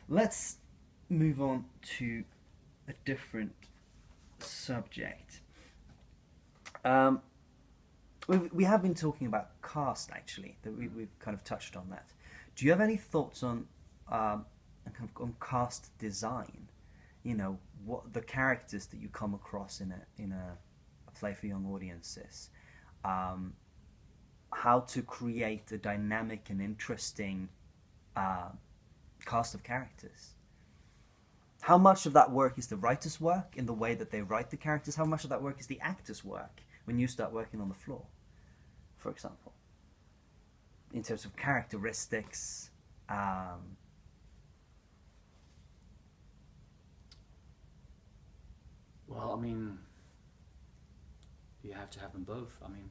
Let's move on to a different subject. We have been talking about cast, actually. We've kind of touched on that. Do you have any thoughts on on cast design? You know, what the characters that you come across in a play for young audiences. How to create a dynamic and interesting cast of characters. How much of that work is the writer's work in the way that they write the characters? How much of that work is the actor's work when you start working on the floor, for example? In terms of characteristics. Well, I mean, you have to have them both. I mean,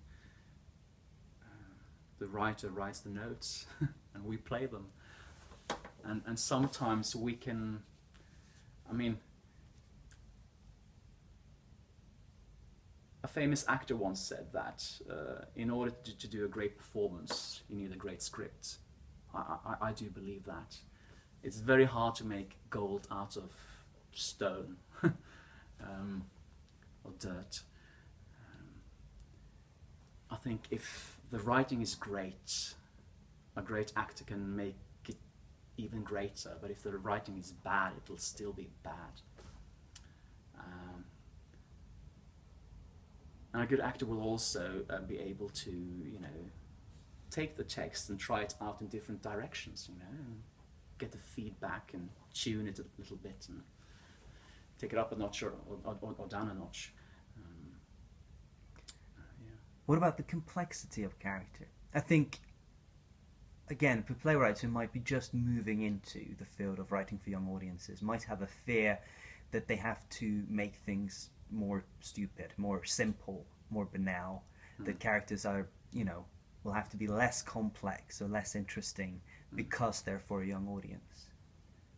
the writer writes the notes and we play them. And sometimes we can, I mean, a famous actor once said that in order to do a great performance, you need a great script. I do believe that. It's very hard to make gold out of stone or dirt. I think if the writing is great, a great actor can make it even greater, but if the writing is bad, it'll still be bad. And a good actor will also be able to, you know, take the text and try it out in different directions, you know, and get the feedback and tune it a little bit and take it up a notch or down a notch. Yeah. What about the complexity of character? I think, again, for playwrights who might be just moving into the field of writing for young audiences, might have a fear that they have to make things more stupid, more simple, more banal, that characters are, you know, will have to be less complex or less interesting because they're for a young audience.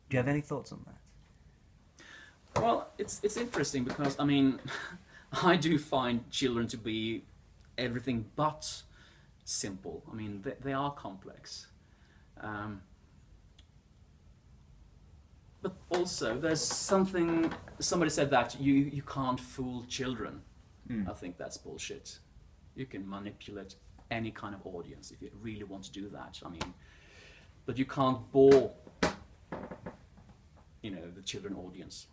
Do you have any thoughts on that? Well, it's interesting because, I mean, I do find children to be everything but simple. I mean, they are complex. But also, there's something, somebody said that you can't fool children. I think that's bullshit. You can manipulate any kind of audience if you really want to do that. I mean, but you can't bore, you know, the children audience.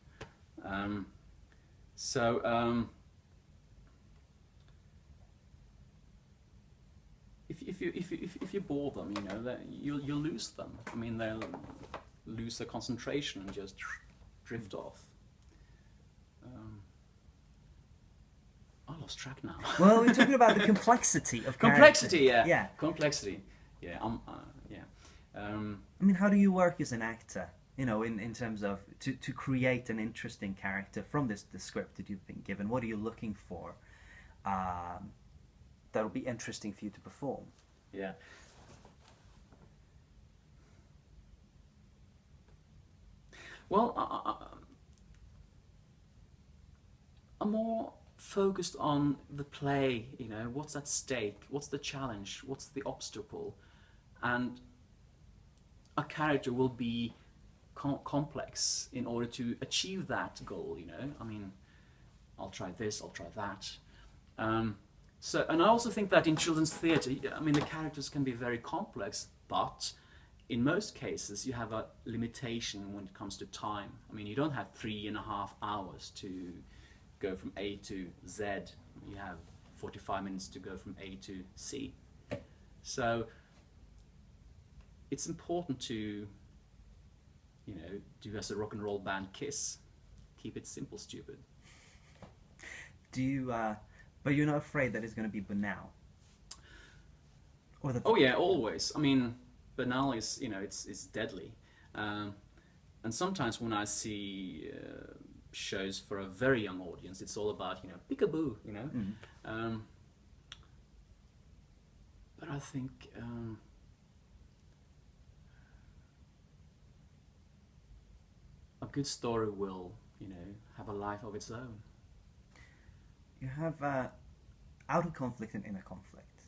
If you bore them, you know, you'll lose them. I mean, they'll lose their concentration and just drift off. I lost track now. Well, we're talking about the complexity of complexity. character. Yeah. Complexity. Yeah. Yeah. I mean, how do you work as an actor? You know, in terms of to create an interesting character from the script that you've been given. What are you looking for that'll be interesting for you to perform? Yeah. Well, I'm more focused on the play, you know, what's at stake, what's the challenge, what's the obstacle, and a character will be complex in order to achieve that goal, you know. I mean, I'll try this, I'll try that. So, and I also think that in children's theatre, I mean, the characters can be very complex, but in most cases you have a limitation when it comes to time. I mean, you don't have 3.5 hours to go from A to Z. You have 45 minutes to go from A to C. So it's important to, you know, do as a rock and roll band Kiss. Keep it simple, stupid. Do you, but you're not afraid that it's going to be banal? Or Oh yeah, always. I mean, banal is, you know, it's deadly. And sometimes when I see shows for a very young audience, it's all about, you know, peekaboo, you know. But I think a good story will, you know, have a life of its own. You have outer conflict and inner conflict,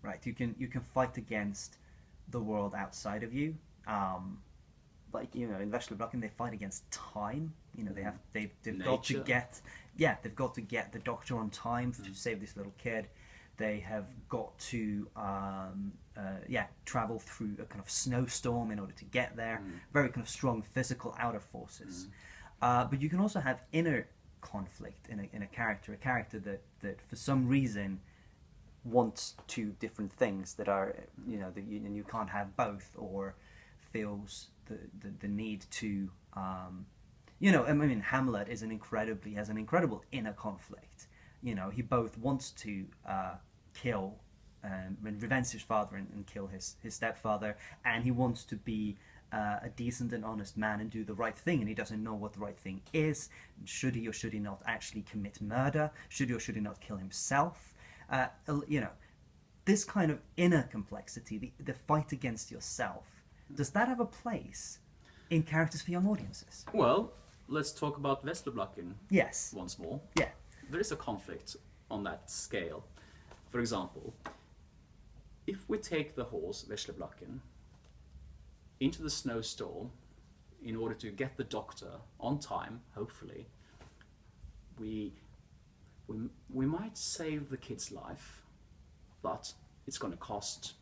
right? You can fight against the world outside of you, like, you know, in Vesleblokken, they fight against time. You know, they've got to Nature. they've got to get the doctor on time to save this little kid. They have got to travel through a kind of snowstorm in order to get there. Very kind of strong physical outer forces. But you can also have inner conflict in a character that for some reason wants two different things that are, you know, and you can't have both, or feels the need to, you know, I mean, Hamlet has an incredible inner conflict. You know, he both wants to kill and revenge his father and kill his stepfather, and he wants to be a decent and honest man and do the right thing, and he doesn't know what the right thing is. Should he or should he not actually commit murder? Should he or should he not kill himself? You know, this kind of inner complexity, the fight against yourself, does that have a place in characters for young audiences? Well, let's talk about Vesleblokken Yes. once more. Yeah. There is a conflict on that scale. For example, if we take the horse Vesleblokken into the snowstorm in order to get the doctor on time, hopefully, we might save the kid's life, but it's going to cost.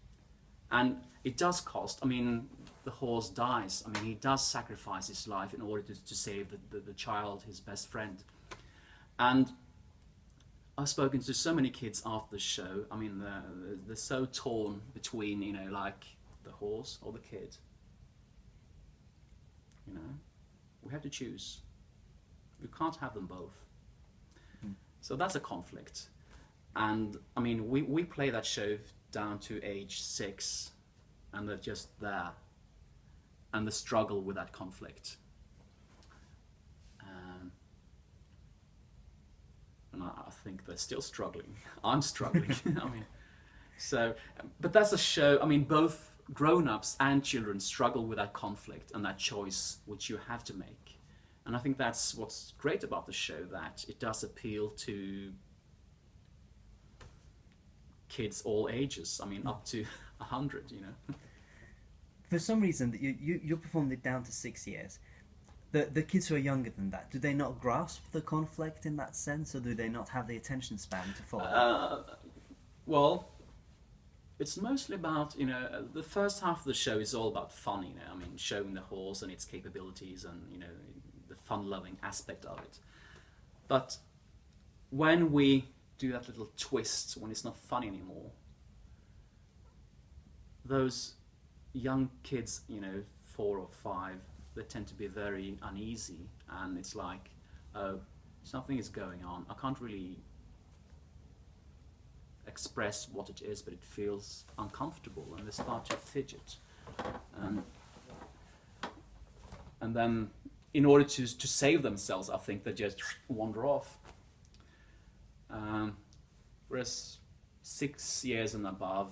And it does cost. I mean, the horse dies. I mean, he does sacrifice his life in order to save the child, his best friend. And I've spoken to so many kids after the show. I mean, they're so torn between, you know, like the horse or the kid. You know, we have to choose. We can't have them both. So that's a conflict. And I mean, we play that show down to age 6, and they're just there. And the struggle with that conflict. And I think they're still struggling. I'm struggling. I mean, so, but that's a show. I mean, both grown-ups and children struggle with that conflict and that choice which you have to make. And I think that's what's great about the show, that it does appeal to kids all ages. I mean, up to 100, you know. For some reason, you performed it down to 6 years. The kids who are younger than that, do they not grasp the conflict in that sense, or do they not have the attention span to follow? Well, it's mostly about, you know, the first half of the show is all about fun, you know, I mean, showing the horse and its capabilities and, you know, the fun-loving aspect of it. But when we do that little twist, when it's not fun anymore, those young kids, you know, 4 or 5, they tend to be very uneasy, and it's like, oh, something is going on. I can't really express what it is, but it feels uncomfortable, and they start to fidget. And then, in order to save themselves, I think they just wander off. Whereas 6 years and above,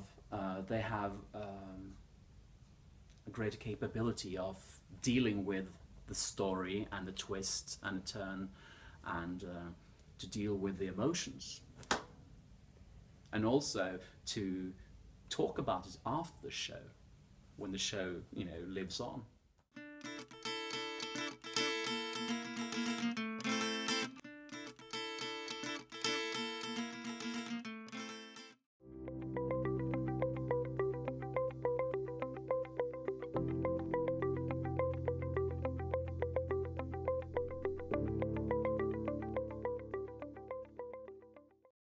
they have a greater capability of dealing with the story and the twist and the turn, and to deal with the emotions, and also to talk about it after the show, when the show, you know, lives on.